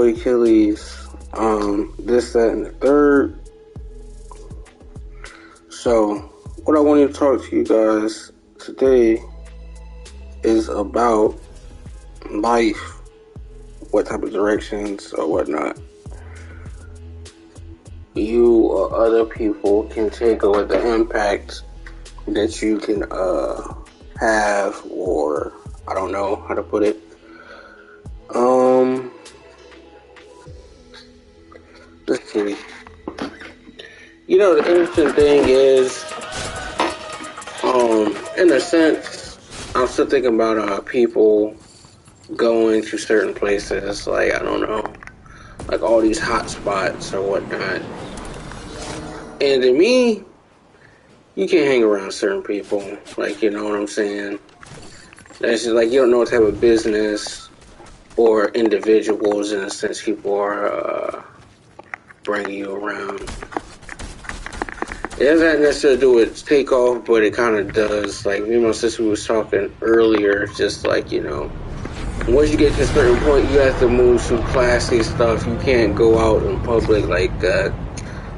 boy Achilles. This, that, and the third. So, what I want to talk to you guys today is about life, what type of directions or whatnot you or other people can take, or the impact that you can have, or I don't know how to put it. Let's see. You know, the interesting thing is, in a sense, I'm still thinking about people going to certain places, like, I don't know, like all these hot spots or whatnot. And to me, you can't hang around certain people, like, you know what I'm saying? That's just like, you don't know what type of business or individuals, in a sense, people are bringing you around. It doesn't have necessarily do with takeoff, but it kind of does. Like, you know, since we was talking earlier, just like, you know, once you get to a certain point, you have to move to classy stuff. You can't go out in public like that.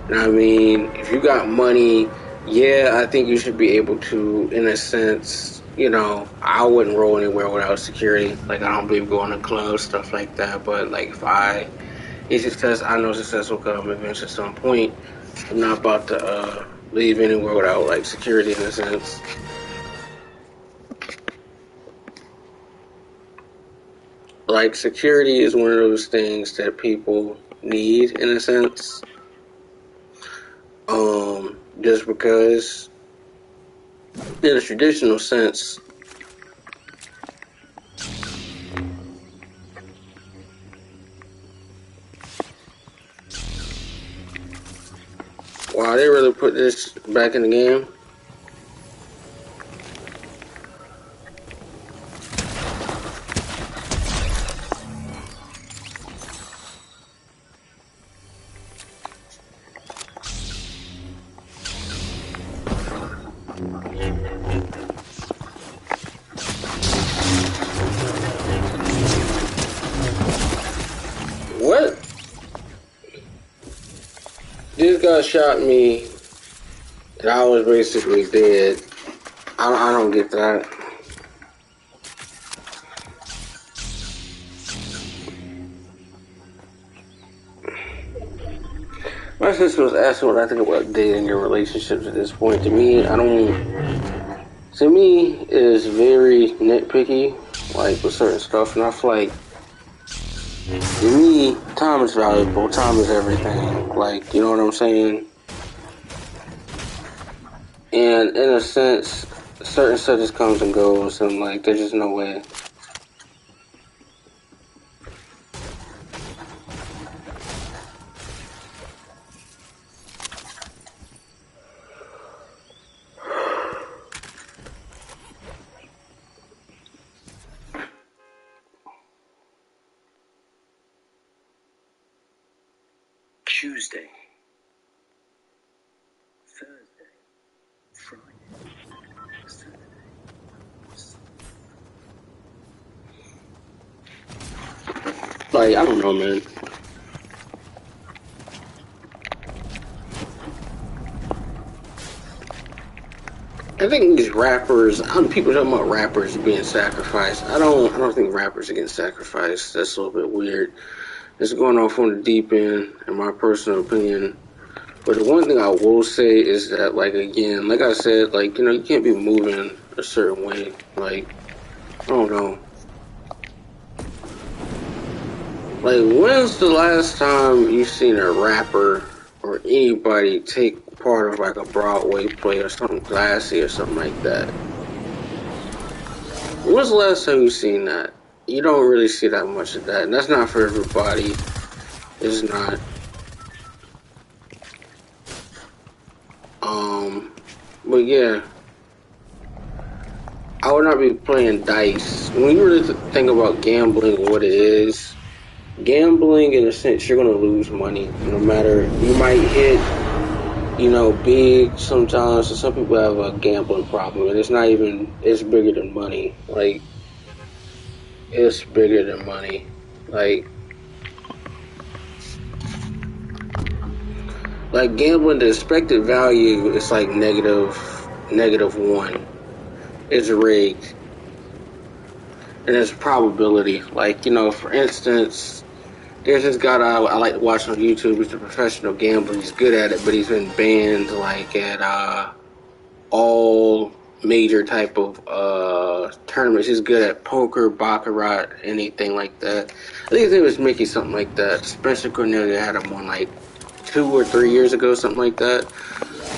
You know what I mean? If you got money, yeah, I think you should be able to, in a sense, you know, I wouldn't roll anywhere without security. Like, I don't believe going to clubs, stuff like that. But, like, it's success, I know success will come eventually at some point. I'm not about to leave anywhere without, like, security, in a sense. Like, security is one of those things that people need, in a sense. Just because, in a traditional sense, wow, they really put this back in the game. What? This guy shot me, and I was basically dead. I don't get that. My sister was asking what I think about dating and relationships at this point. To me, it is very nitpicky, like, with certain stuff, and I feel like, to me, time is valuable. Time is everything. Like, you know what I'm saying? And in a sense, certain stuff just comes and goes, and, like, there's just no way. Tuesday, Thursday, Friday, Saturday, Sunday. Like, I don't know, man. I think these rappers, people talking about rappers being sacrificed. I don't think rappers are getting sacrificed. That's a little bit weird. It's going off on the deep end, in my personal opinion. But the one thing I will say is that, like, again, like I said, like, you know, you can't be moving a certain way. Like, I don't know. Like, when's the last time you seen a rapper or anybody take part of, like, a Broadway play or something classy or something like that? When's the last time you seen that? You don't really see that much of that, and that's not for everybody. It's not. But yeah, I would not be playing dice. When you really think about gambling and what it is, gambling, in a sense, you're gonna lose money. No matter, you might hit, you know, big sometimes. So some people have a gambling problem, and it's not even. It's bigger than money. Like, it's bigger than money. Like, Like gambling, the expected value is like -1. It's rigged, and there's probability. Like, for instance, there's this guy that I like to watch on YouTube. He's a professional gambler. He's good at it, but he's been banned like at all major type of tournaments. He's good at poker, baccarat, anything like that. I think his name was Mickey, something like that. Spencer Cornelia had him on like 2 or 3 years ago, something like that.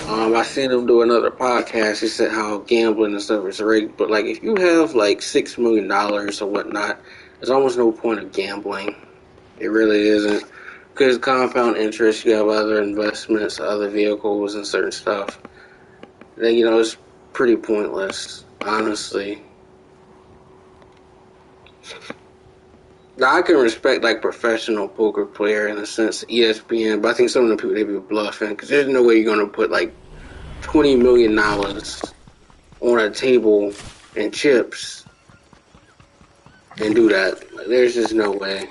I seen him do another podcast. He said how gambling and stuff is rigged, but like if you have like $6 million or whatnot, there's almost no point of gambling. It really isn't, because compound interest, you have other investments, other vehicles, and certain stuff. Then it's pretty pointless, honestly. Now I can respect like professional poker player in a sense, ESPN, but I think some of the people, they be bluffing, because there's no way you're gonna put like $20 million on a table and chips and do that. Like, there's just no way.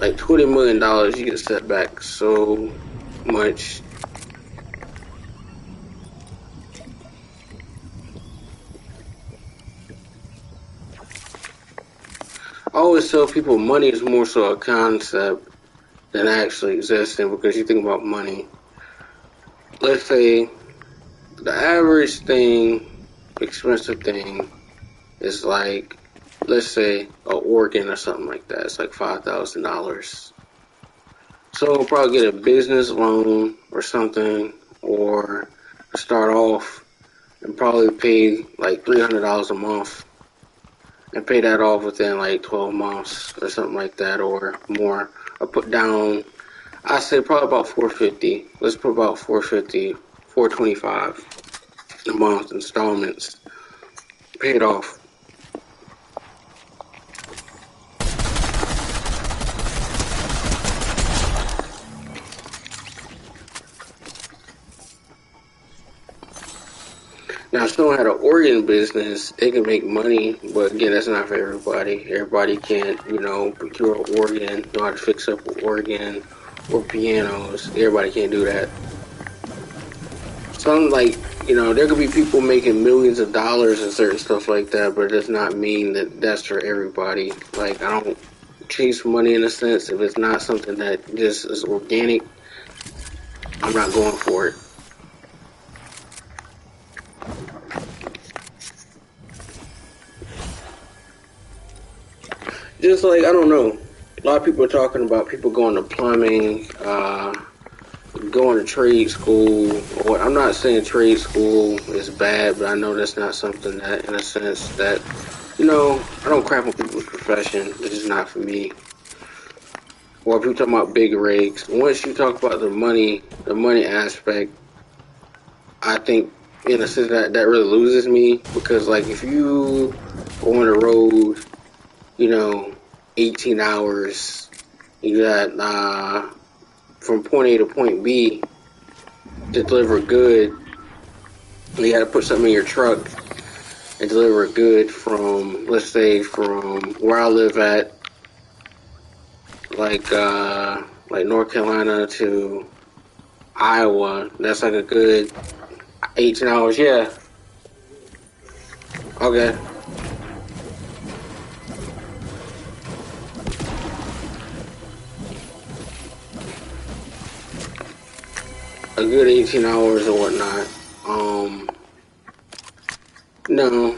Like $20 million, you get set back so much. I always tell people money is more so a concept than actually existing, because you think about money. Let's say the average thing, expensive thing, is like, let's say, an organ or something like that. It's like $5,000. So we'll probably get a business loan or something, or start off and probably pay like $300 a month and pay that off within like 12 months or something like that, or more. I put down, I say probably about 450. Let's put about 450, 425 a month installments. Pay it off. Now, if someone had an organ business, they can make money, but again, that's not for everybody. Everybody can't, procure an organ, know how to fix up an organ or pianos. Everybody can't do that. Some, like, there could be people making millions of dollars and certain stuff like that, but it does not mean that that's for everybody. Like, I don't chase money in a sense. If it's not something that just is organic, I'm not going for it. Just like, I don't know, a lot of people are talking about people going to plumbing, going to trade school. I'm not saying trade school is bad, but I know that's not something that, in a sense, that, I don't crap on people's profession. It's just not for me. Or people talking about big rigs. Once you talk about the money aspect, I think, in a sense, that really loses me, because, like, if you go on the road, 18 hours, you got from point A to point B to deliver a good. You got to put something in your truck and deliver a good from, let's say, from where I live at, like North Carolina to Iowa. That's like a good 18 hours. Yeah. Okay. A good 18 hours or whatnot. No.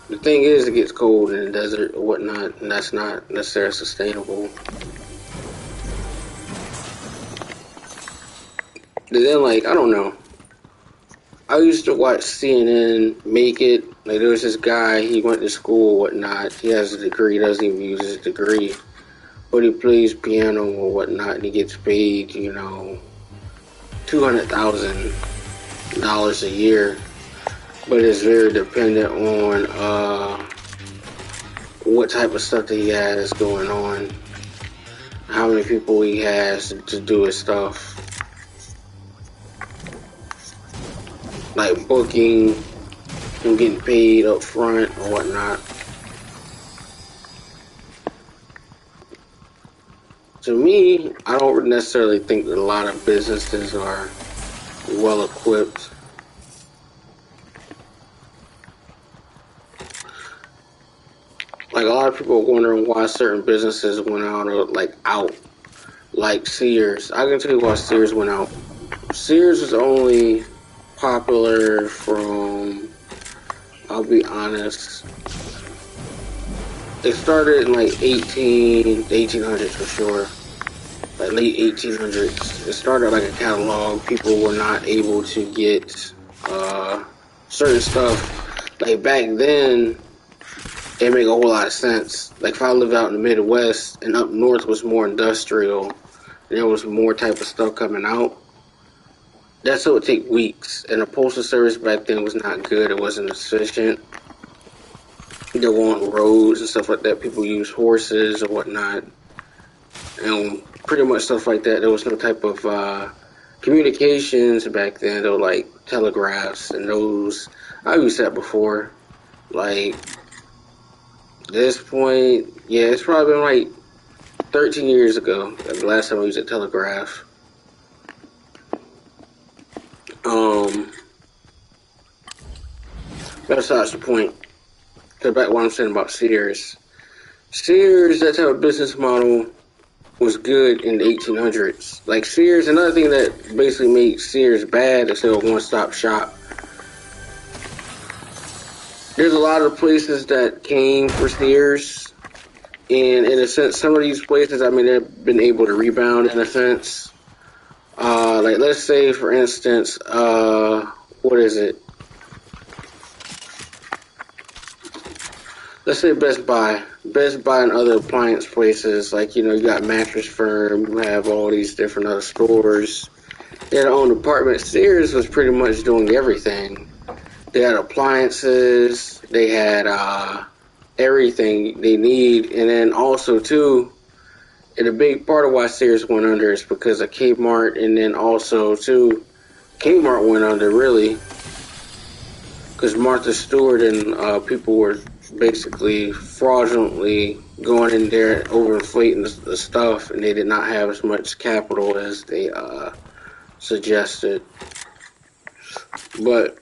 The thing is, it gets cold in the desert or whatnot, and that's not necessarily sustainable. But then, like, I don't know. I used to watch CNN make it. Like, there was this guy, he went to school or whatnot. He has a degree, doesn't even use his degree. But he plays piano or whatnot, and he gets paid, $200,000 a year. But it's very dependent on what type of stuff that he has going on, how many people he has to do his stuff. Like booking, him getting paid up front or whatnot. to me, I don't necessarily think that a lot of businesses are well equipped. Like a lot of people are wondering why certain businesses went out or like Sears. I can tell you why Sears went out. Sears is only popular from, I'll be honest, it started in like 1800s for sure. Like late 1800s. It started like a catalog. People were not able to get certain stuff. Like back then, it made a whole lot of sense. Like if I lived out in the Midwest and up north was more industrial, there was more type of stuff coming out. That's what would take weeks. And the postal service back then was not good. It wasn't efficient. There weren't roads and stuff like that. People used horses or whatnot. And pretty much stuff like that. There was no type of communications back then. There were like telegraphs and those. I used that before. Like, this point, yeah, it's probably been like 13 years ago. The last time I used a telegraph. That's besides the point. Because back what I'm saying about Sears. Sears, that type of business model was good in the 1800s. Like Sears, another thing that basically made Sears bad is they were one-stop shop. There's a lot of places that came for Sears, and in a sense, some of these places, I mean, they've been able to rebound in a sense. Like let's say, for instance, what is it? Let's say Best Buy. Best Buy and other appliance places, like, you know, you got Mattress Firm, you have all these different other stores. They had their own department. Sears was pretty much doing everything. They had appliances, they had everything they need, and then also, too, and a big part of why Sears went under is because of Kmart, and then also, too, Kmart went under, really, because Martha Stewart and people were basically fraudulently going in there overinflating the stuff, and they did not have as much capital as they suggested. But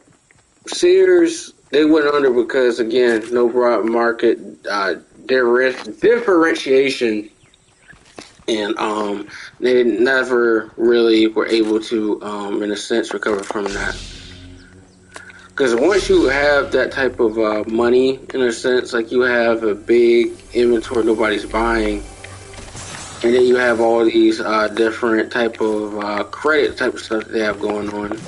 Sears, they went under because, again, no broad market differentiation, and they never really were able to, in a sense, recover from that. Because once you have that type of money, in a sense, like you have a big inventory nobody's buying, and then you have all these different type of credit type of stuff that they have going on.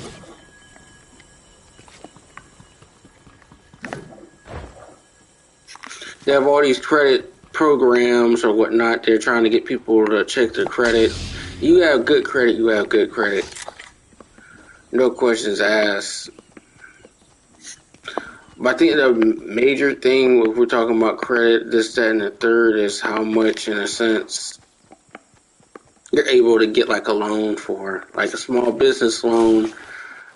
They have all these credit programs or whatnot. They're trying to get people to check their credit. You have good credit, you have good credit. No questions asked. But I think the major thing, if we're talking about credit, this, that, and the third, is how much, in a sense, you're able to get like a loan for. Like a small business loan,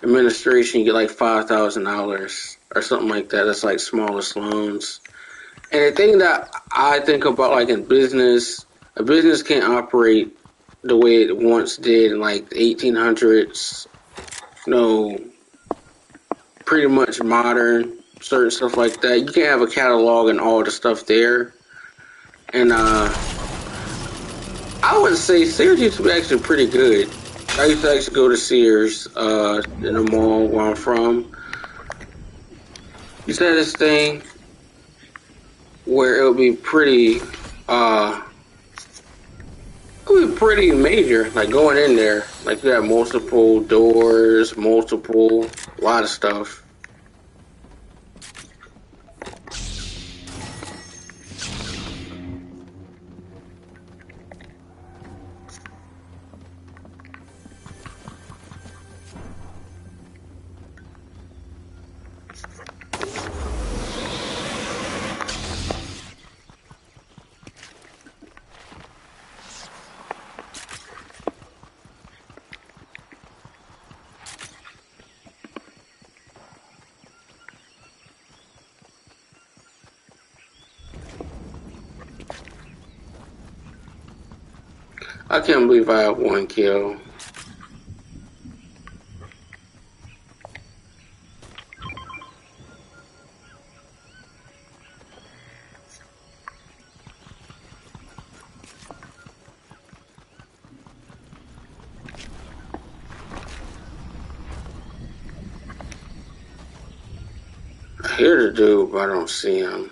administration, you get like $5,000 or something like that. That's like smallest loans. And the thing that I think about, like in business, a business can't operate the way it once did in like the 1800s. No, pretty much modern, certain stuff like that. You can't have a catalog and all the stuff there. And I would say Sears used to be actually pretty good. I used to actually go to Sears in the mall where I'm from. You said this thing where it would be pretty major, like going in there, like you have multiple doors, a lot of stuff. I can't believe I have 1 kill. I hear the dude, but I don't see him.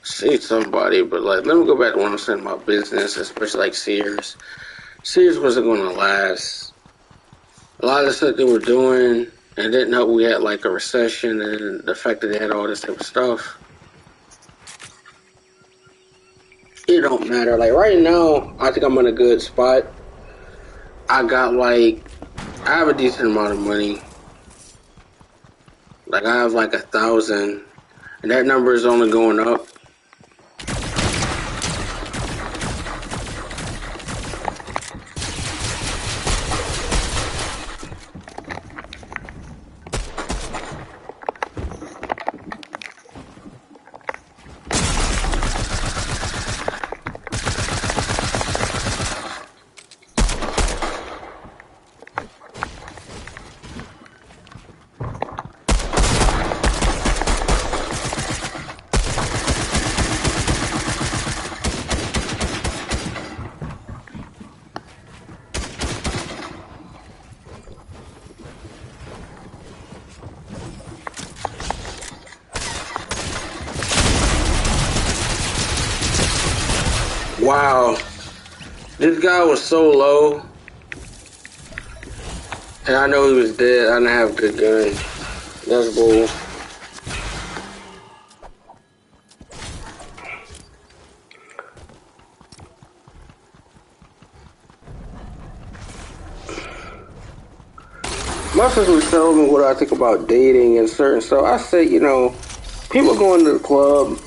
See somebody, but like, let me go back to what I'm saying about business, especially like Sears. Sears wasn't going to last. A lot of the stuff they were doing, and didn't know we had like a recession, and the fact that they had all this type of stuff. It don't matter. Like right now, I think I'm in a good spot. I have a decent amount of money. Like I have like 1,000, and that number is only going up. Wow, this guy was so low, and I know he was dead. I didn't have a good gun. That's bull. My sister was telling me what I think about dating and certain stuff. I say, people going to the club,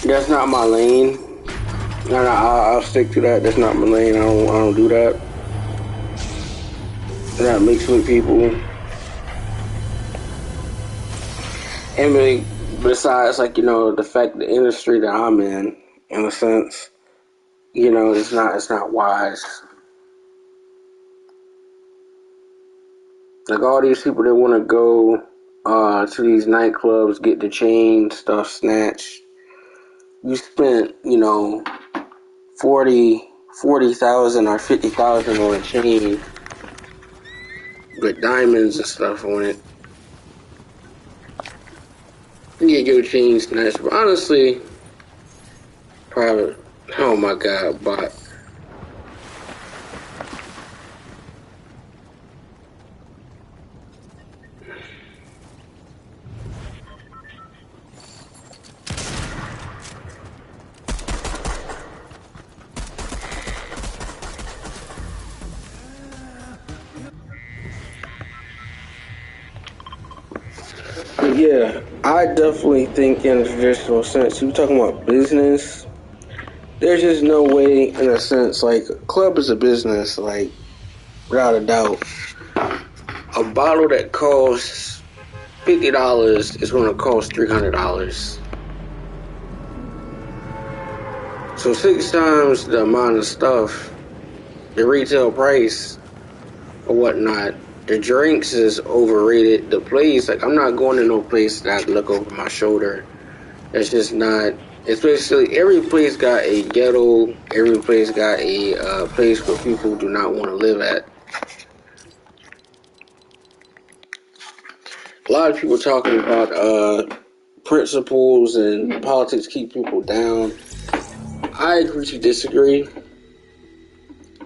that's not my lane. And I'll stick to that. That's not my lane. I don't do that. Not mix with people. And besides, the fact the industry that I'm in a sense, it's not wise. Like all these people that want to go to these nightclubs, get the chain stuff snatched. You spent, 40,000 or 50,000 on a chain with diamonds and stuff on it. You get your chain snatched. But honestly, probably, oh my God, bot. Yeah, I definitely think in a traditional sense, you're talking about business, there's just no way, in a sense, like, club is a business, like, without a doubt. A bottle that costs $50 is going to cost $300. So 6 times the amount of stuff, the retail price or whatnot. The drinks is overrated. The place, like, I'm not going to no place that I can look over my shoulder. That's just not. Especially every place got a ghetto. Every place got a place where people do not want to live at. A lot of people talking about principles and politics keep people down. I agree to disagree.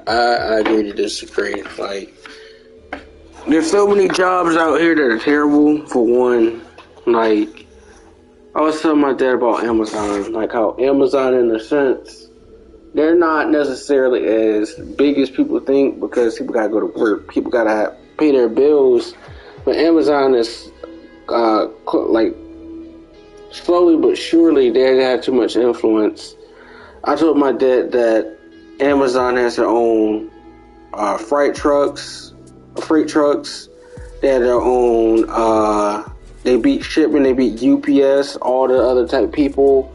I agree to disagree. Like, there's so many jobs out here that are terrible. For one, like, I was telling my dad about Amazon, like how Amazon, in a sense, they're not necessarily as big as people think because people gotta go to work, people gotta pay their bills. But Amazon is like slowly but surely they have too much influence. I told my dad that Amazon has their own freight trucks. They have their own They beat shipment, they beat UPS, all the other type of people.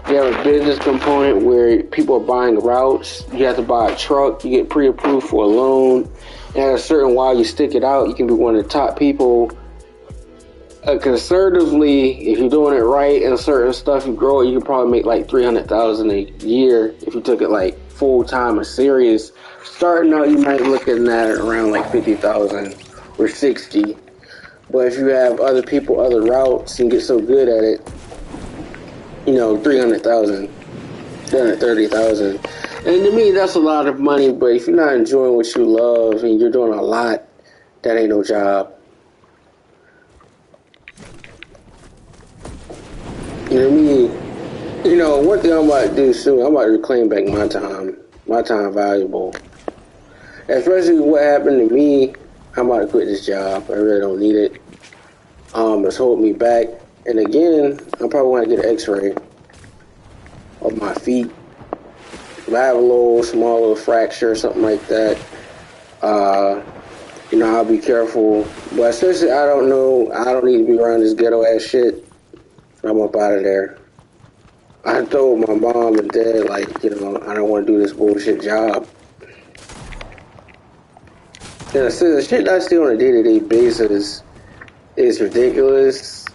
They have a business component where people are buying routes. You have to buy a truck, you get pre-approved for a loan. And at a certain while you stick it out, you can be one of the top people. Conservatively, if you're doing it right and certain stuff, you grow it, you can probably make like $300,000 a year if you took it like full time and serious. Starting out, you might look at that around like 50,000 or 60. But if you have other people, other routes, and get so good at it, 300,000, 330,000. And to me, that's a lot of money. But if you're not enjoying what you love and you're doing a lot, that ain't no job. You know what I mean? One thing I'm about to do soon, I'm about to reclaim back my time. My time valuable. Especially what happened to me, I'm about to quit this job. I really don't need it. It's holding me back. And again, I'm probably going to get an x-ray of my feet. If I have a small little fracture or something like that, I'll be careful. But especially, I don't know, I don't need to be around this ghetto ass shit. I'm up out of there. I told my mom and dad, I don't want to do this bullshit job. And the shit I see on a day-to-day basis is ridiculous.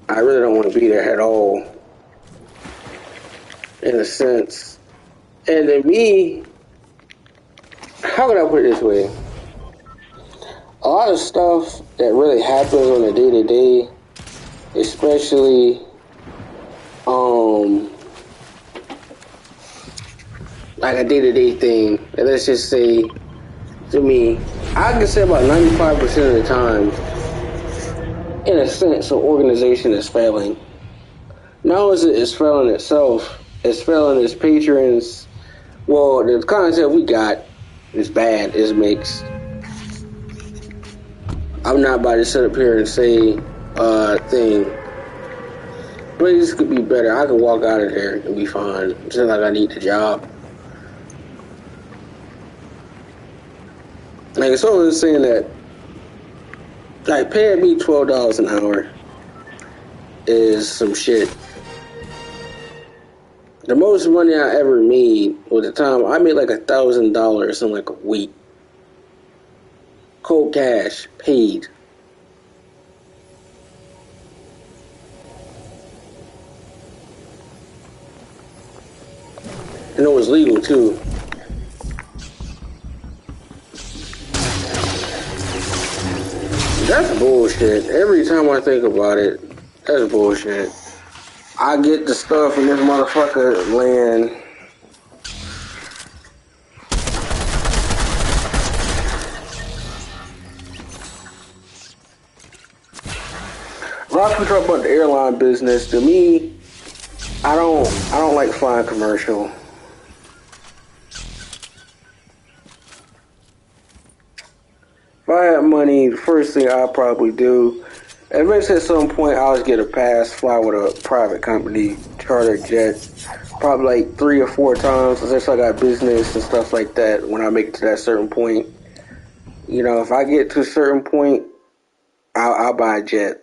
I really don't want to be there at all, in a sense. And to me, how can I put it this way? A lot of stuff that really happens on a day-to-day, especially like a day-to-day thing, and let's just say, to me, I can say about 95% of the time, in a sense, an organization is failing. Not only is it failing itself, it's failing its patrons. Well, the concept we got is bad, is mixed. I'm not about to sit up here and say thing, but this could be better. I could walk out of there and be fine. It's not like I need the job. Like, someone was saying that, paying me $12 an hour is some shit. The most money I ever made was the time I made like $1,000 in like a week. Cold cash, paid. And it was legal too. That's bullshit. Every time I think about it, that's bullshit. I get the stuff in this motherfucker land. A lot of people talk about the airline business. To me, I don't like flying commercial. If I had money, the first thing I'd probably do, eventually at some point, I'll just get a pass, fly with a private company, charter jet, probably like 3 or 4 times, unless I got business and stuff like that when I make it to that certain point. If I get to a certain point, I'll buy a jet.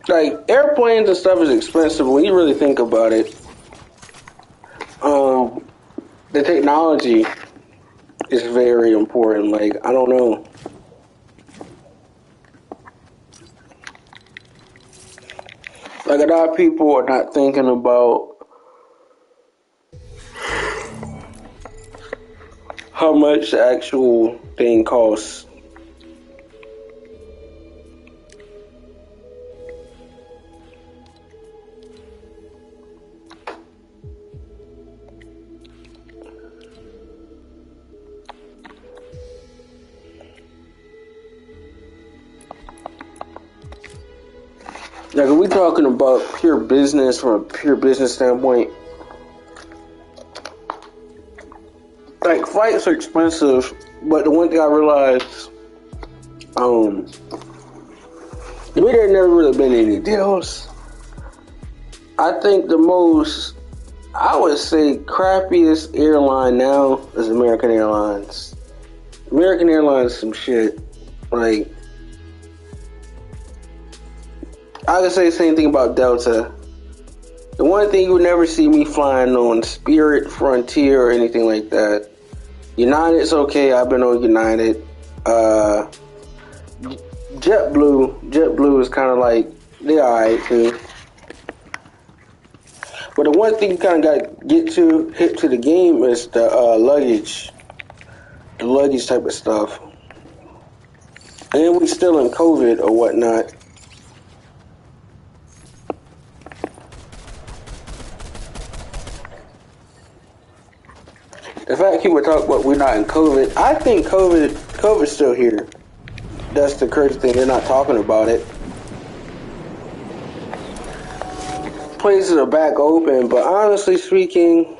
Like, airplanes and stuff is expensive when you really think about it. The technology is very important. Like, I don't know. Like, a lot of people are not thinking about how much the actual thing costs. Like, if we're talking about pure business, from a pure business standpoint, like, flights are expensive, but the one thing I realized, to me, there never really been any deals. I think the most I would say crappiest airline now is American Airlines. American Airlines some shit. Like, I could say the same thing about Delta. The one thing you would never see me flying on Spirit, Frontier, or anything like that. United's okay. I've been on United. JetBlue is kind of like, they're alright too. But the one thing you kind of got to hit to the game is the luggage. The luggage type of stuff. And we still in COVID or whatnot. The fact people talk about we're not in COVID, I think COVID's still here. That's the crazy thing. They're not talking about it. Places are back open, but honestly speaking,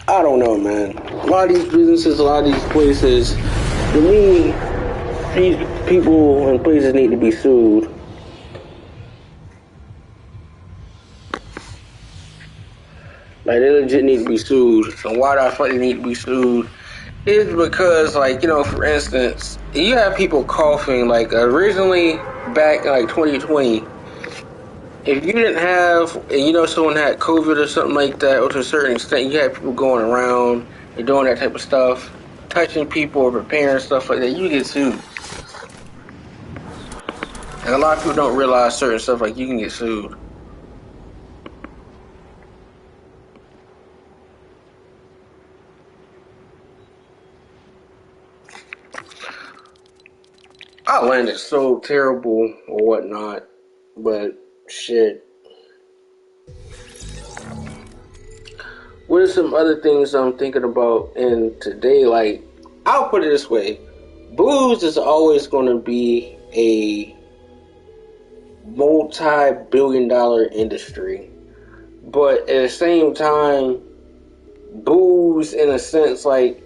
I don't know, man. A lot of these businesses, a lot of these places, to me, these people and places need to be sued. Like, they legit need to be sued. And why do I feel like they need to be sued? Is because, like, you know, for instance, you have people coughing, like, originally back in, like, 2020, if you didn't have, and you know someone had COVID or something like that, or to a certain extent, you had people going around and doing that type of stuff, touching people or preparing stuff like that, you get sued. And a lot of people don't realize certain stuff, like, you can get sued. Our land is so terrible or whatnot, but shit. What are some other things I'm thinking about in today? Like, I'll put it this way. Booze is always going to be a multi-billion-dollar industry. But at the same time, booze, in a sense, like,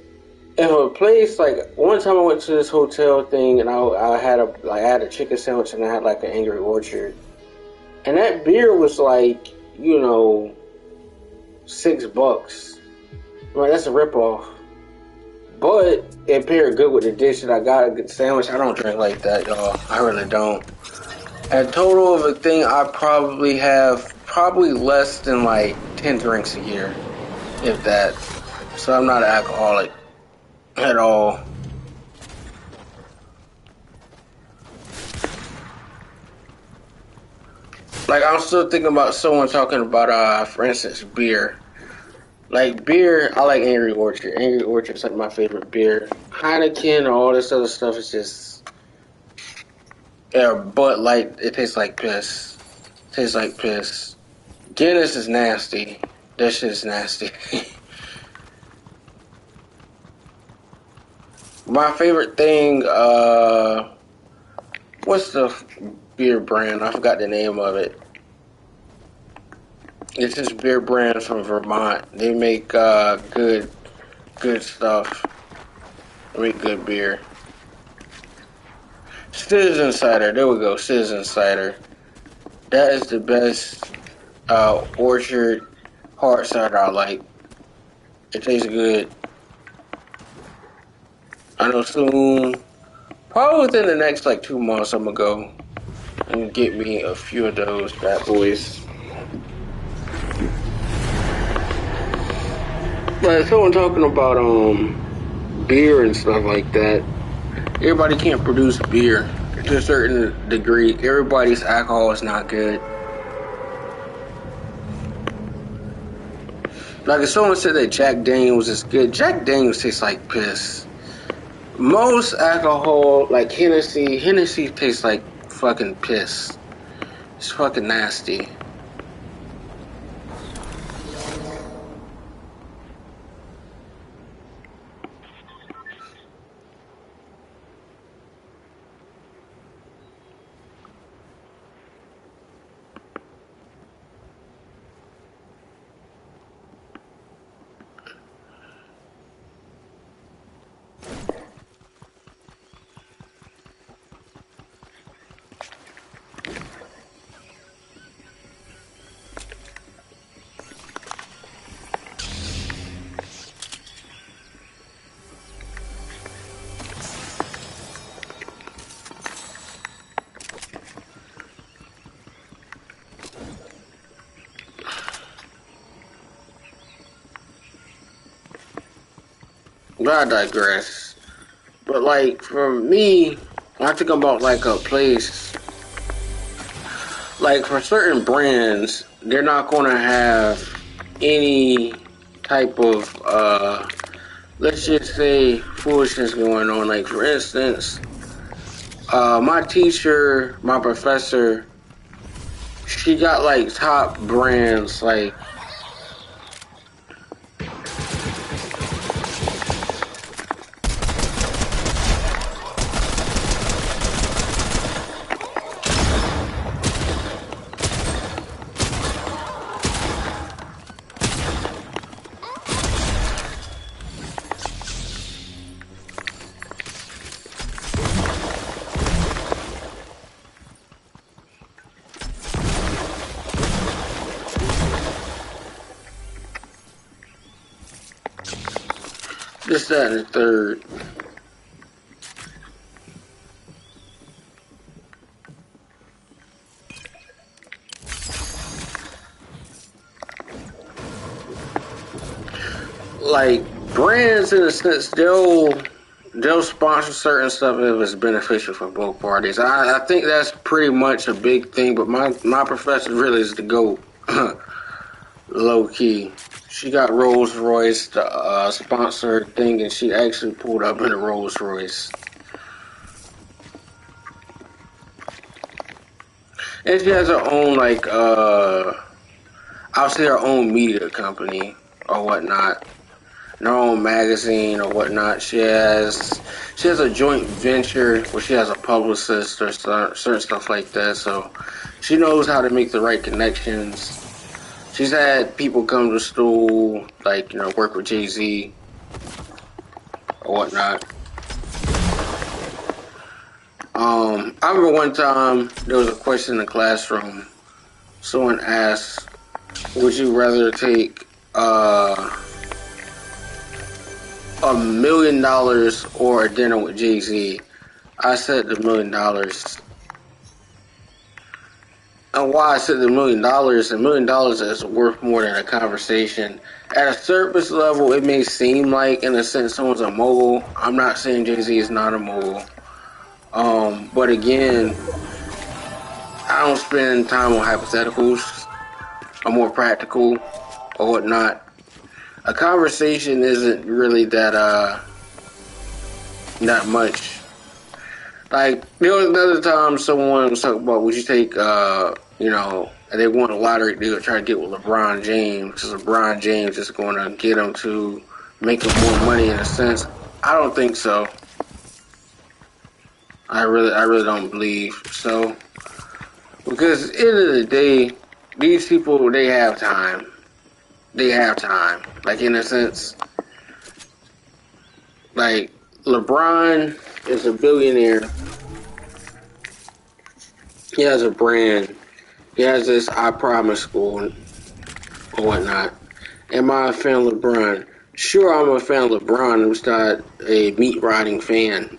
if a place, like, one time I went to this hotel thing and I had a chicken sandwich and I had like an Angry Orchard. And that beer was like, you know, $6. Right, that's a ripoff. But it paired good with the dish that I got, a good sandwich. I don't drink like that, y'all. I really don't. A total of a thing, I probably have less than like 10 drinks a year, if that. So I'm not an alcoholic at all. Like, I'm still thinking about someone talking about, for instance, beer. Like, beer, I like Angry Orchard. Angry Orchard is like my favorite beer. Heineken or all this other stuff is just, yeah, Bud Light, it tastes like piss. Tastes like piss. Guinness is nasty. That shit is nasty. My favorite thing, what's the beer brand? I forgot the name of it. It's this beer brand from Vermont. They make good stuff. They make good beer. Citizen Cider. There we go. Citizen Cider. That is the best orchard hard cider I like. It tastes good. I know soon, probably within the next like 2 months, I'm gonna go and get me a few of those bad boys. But someone talking about beer and stuff like that. Everybody can't produce beer to a certain degree. Everybody's alcohol is not good. Like, if someone said that Jack Daniels is good, Jack Daniels tastes like piss. Most alcohol, like Hennessy tastes like fucking piss. It's fucking nasty. But I digress. But like for me, when I think about like a place, like for certain brands, they're not gonna have any type of let's just say foolishness going on. Like for instance, my teacher, my professor, she got like top brands like this, that, and the third. Like brands in a sense, they'll sponsor certain stuff if it's beneficial for both parties. I think that's pretty much a big thing. But my professor really is the GOAT, low key. She got Rolls Royce to sponsor her thing, and she actually pulled up in a Rolls Royce. And she has her own like I'll say her own media company or whatnot. Her own magazine or whatnot. She has a joint venture where she has a publicist or certain stuff like that. So she knows how to make the right connections. She's had people come to school, like work with Jay-Z or whatnot. I remember one time there was a question in the classroom. Someone asked, "Would you rather take $1 million or a dinner with Jay-Z?" I said $1 million. And why I said $1 million, $1 million is worth more than a conversation. At a surface level, it may seem like, in a sense, someone's a mogul. I'm not saying Jay-Z is not a mogul. But again, I don't spend time on hypotheticals. I'm more practical or whatnot. A conversation isn't really that much. Like there was another time someone was talking about would you take and they won a lottery deal try to get with LeBron James because LeBron James is going to get him to make him more money in a sense. I don't think so. I really don't believe so. Because at the end of the day, these people they have time. They have time. Like in a sense, like LeBron is a billionaire. He has a brand. He has this I Promise school or whatnot. Am I a fan of LeBron? Sure, I'm a fan of LeBron. I'm just not a meat riding fan.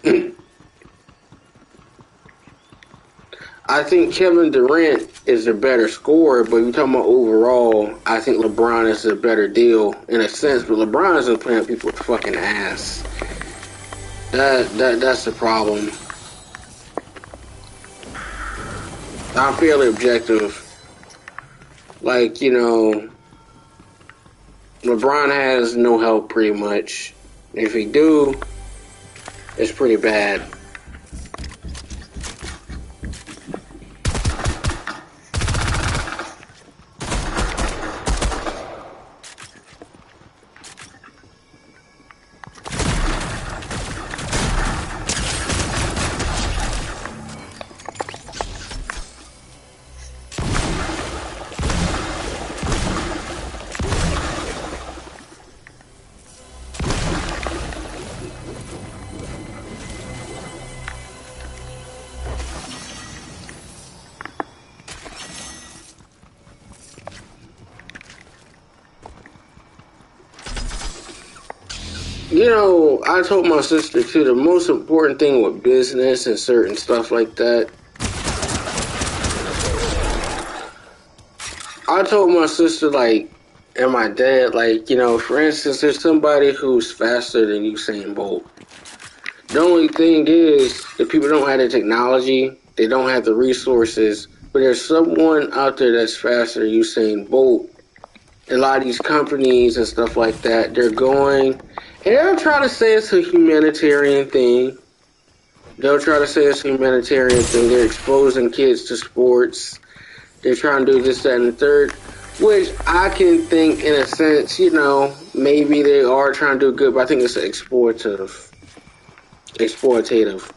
I think Kevin Durant is a better scorer, but you're talking about overall, I think LeBron is a better deal in a sense. But LeBron isn't playing people's fucking ass. That's the problem. I'm fairly objective. Like, LeBron has no help pretty much. If he do, it's pretty bad. I told my sister too, the most important thing with business and certain stuff like that, I told my sister, like, and my dad, like, you know, for instance, there's somebody who's faster than Usain Bolt. The only thing is, the people don't have the technology, they don't have the resources, but there's someone out there that's faster than Usain Bolt. A lot of these companies and stuff like that, they're going, and they'll try to say it's a humanitarian thing. They'll try to say it's a humanitarian thing. They're exposing kids to sports. They're trying to do this, that, and the third, which I can think, in a sense, you know, maybe they are trying to do good, but I think it's exploitative. Exploitative.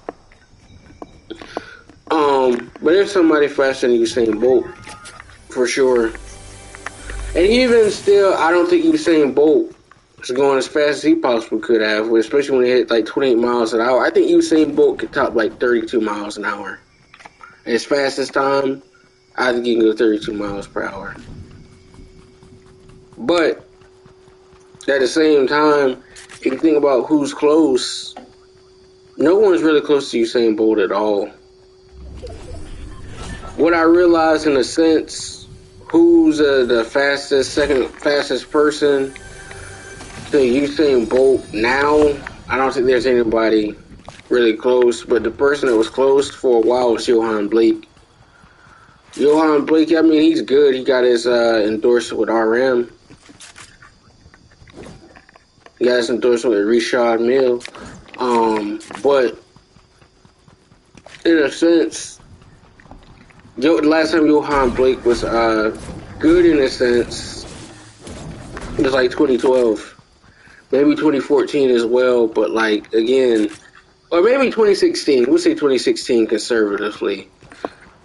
But there's somebody faster than Usain Bolt, for sure. And even still, I don't think Usain Bolt is going as fast as he possibly could have, especially when he hit like 28 miles an hour. I think Usain Bolt could top like 32 miles an hour. And his fastest time, I think he can go 32 miles per hour. But at the same time, if you think about who's close, no one's really close to Usain Bolt at all. What I realized, in a sense, who's the fastest, second fastest person to Usain Bolt now, I don't think there's anybody really close, but the person that was close for a while was Johan Blake. Johan Blake, I mean, he's good. He got his endorsement with RM. He got his endorsement with Richard Mille. But in a sense, the last time Johan Blake was good, in a sense, it was like 2012. Maybe 2014 as well, but like, again, or maybe 2016. We'll say 2016 conservatively.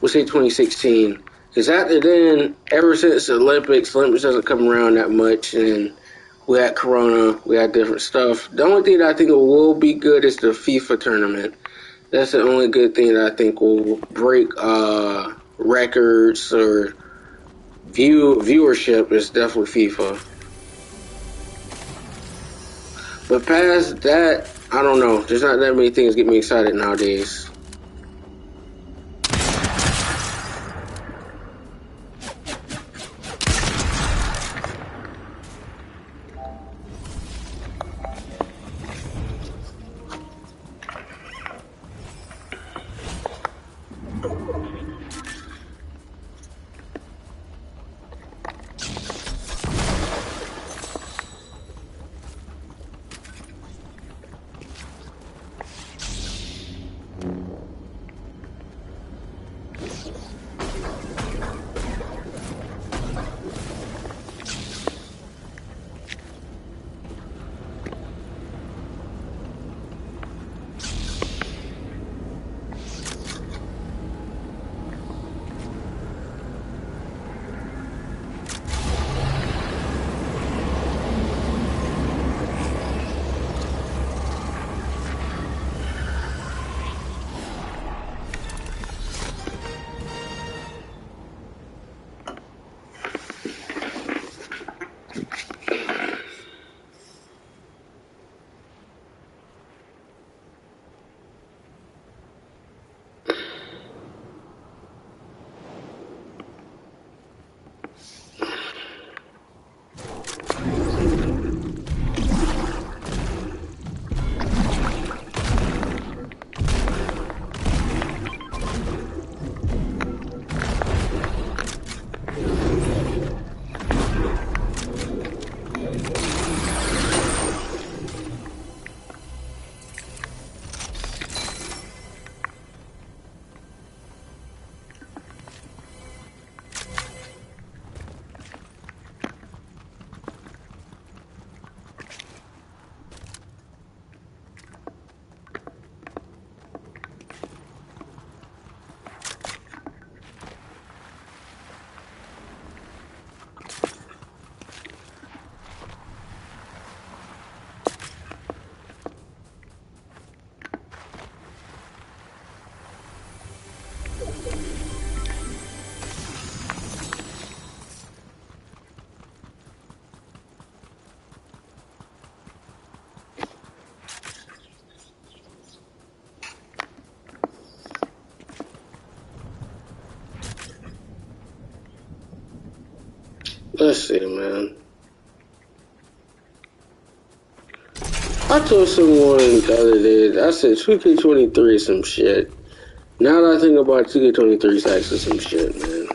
We'll say 2016. Because after then, ever since the Olympics doesn't come around that much, and we had Corona, we had different stuff. The only thing that I think will be good is the FIFA tournament. That's the only good thing that I think will break records or viewership, is definitely FIFA. But past that, I don't know. There's not that many things that get me excited nowadays. Let's see, man. I told someone the other day, I said 2K23 is some shit. Now that I think about it, 2K23 is actually some shit, man.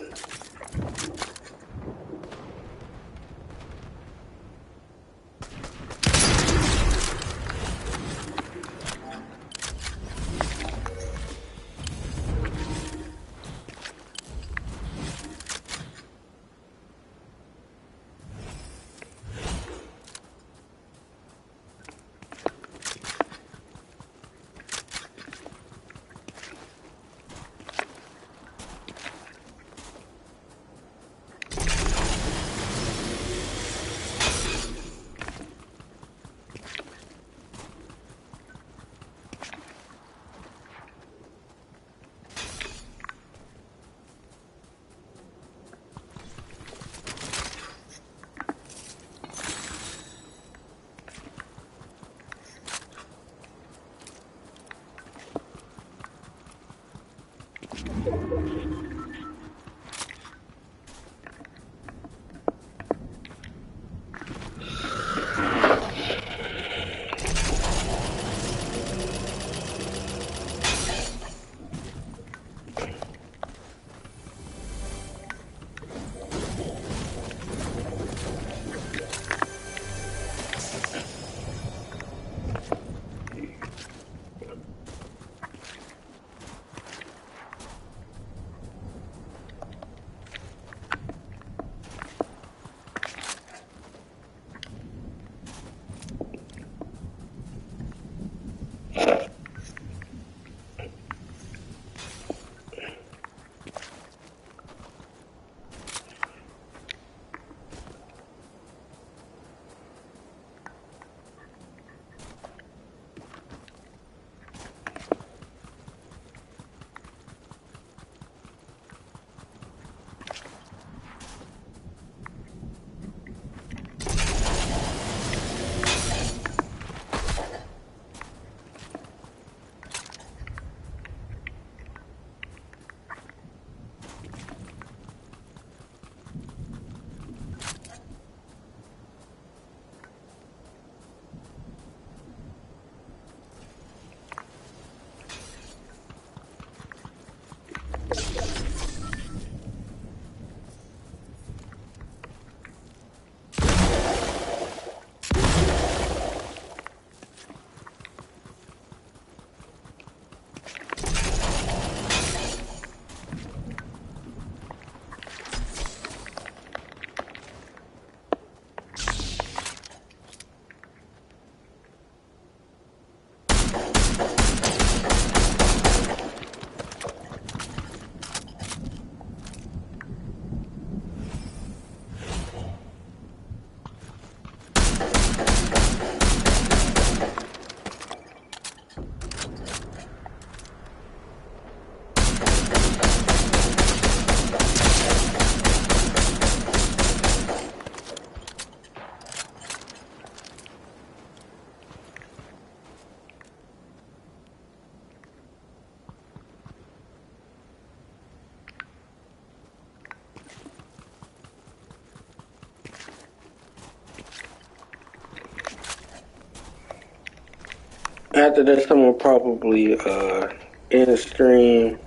After this, I'm gonna probably end the stream,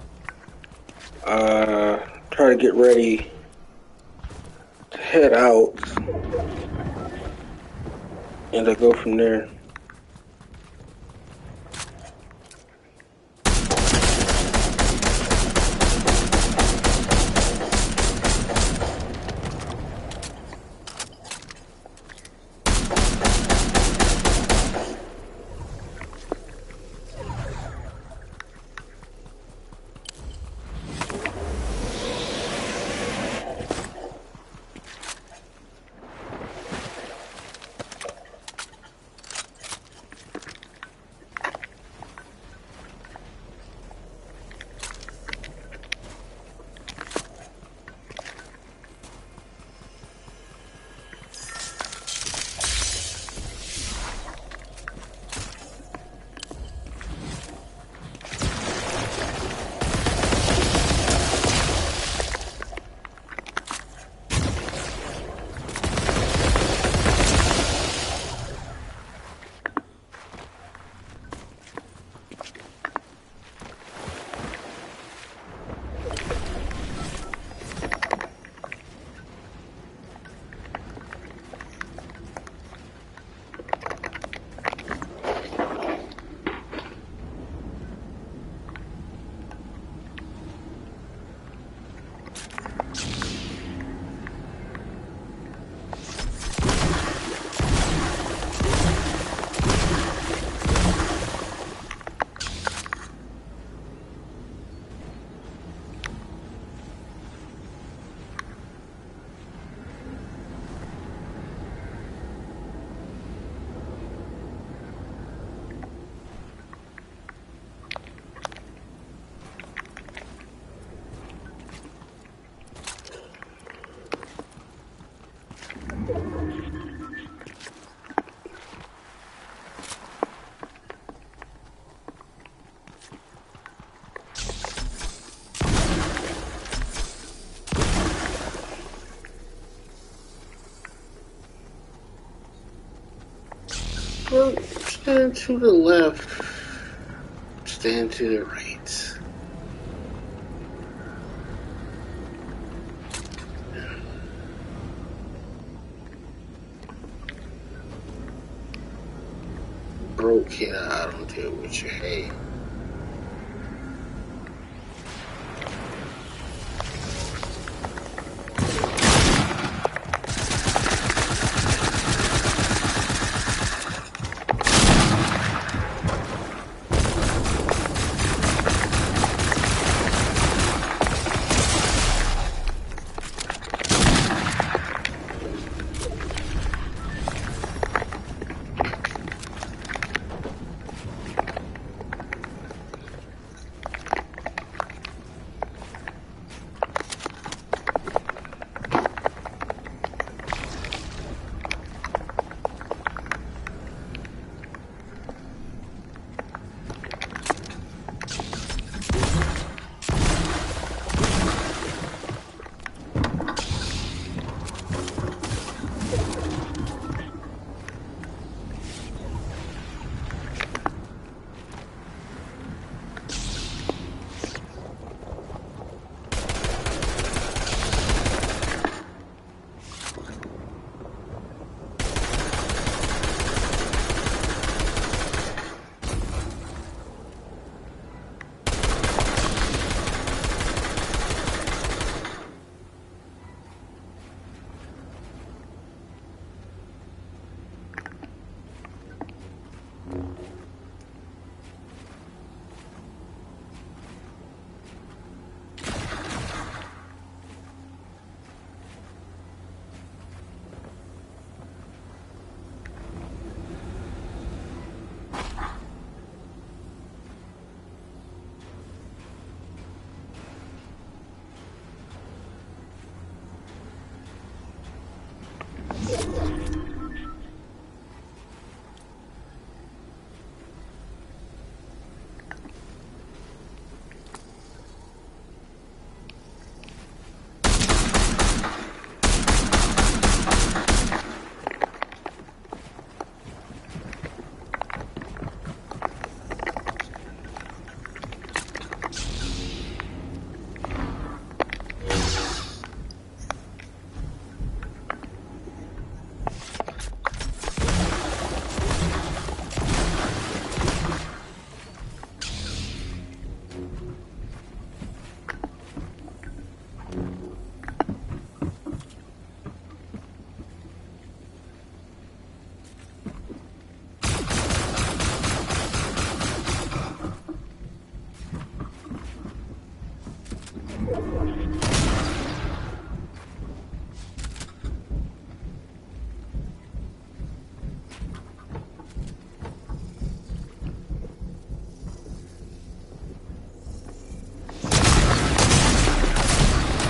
try to get ready to head out, and to go from there. Well, stand to the left. Stand to the right. Broke kid, I don't deal with you. Hey.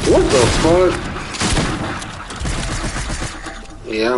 What the fuck? Yeah.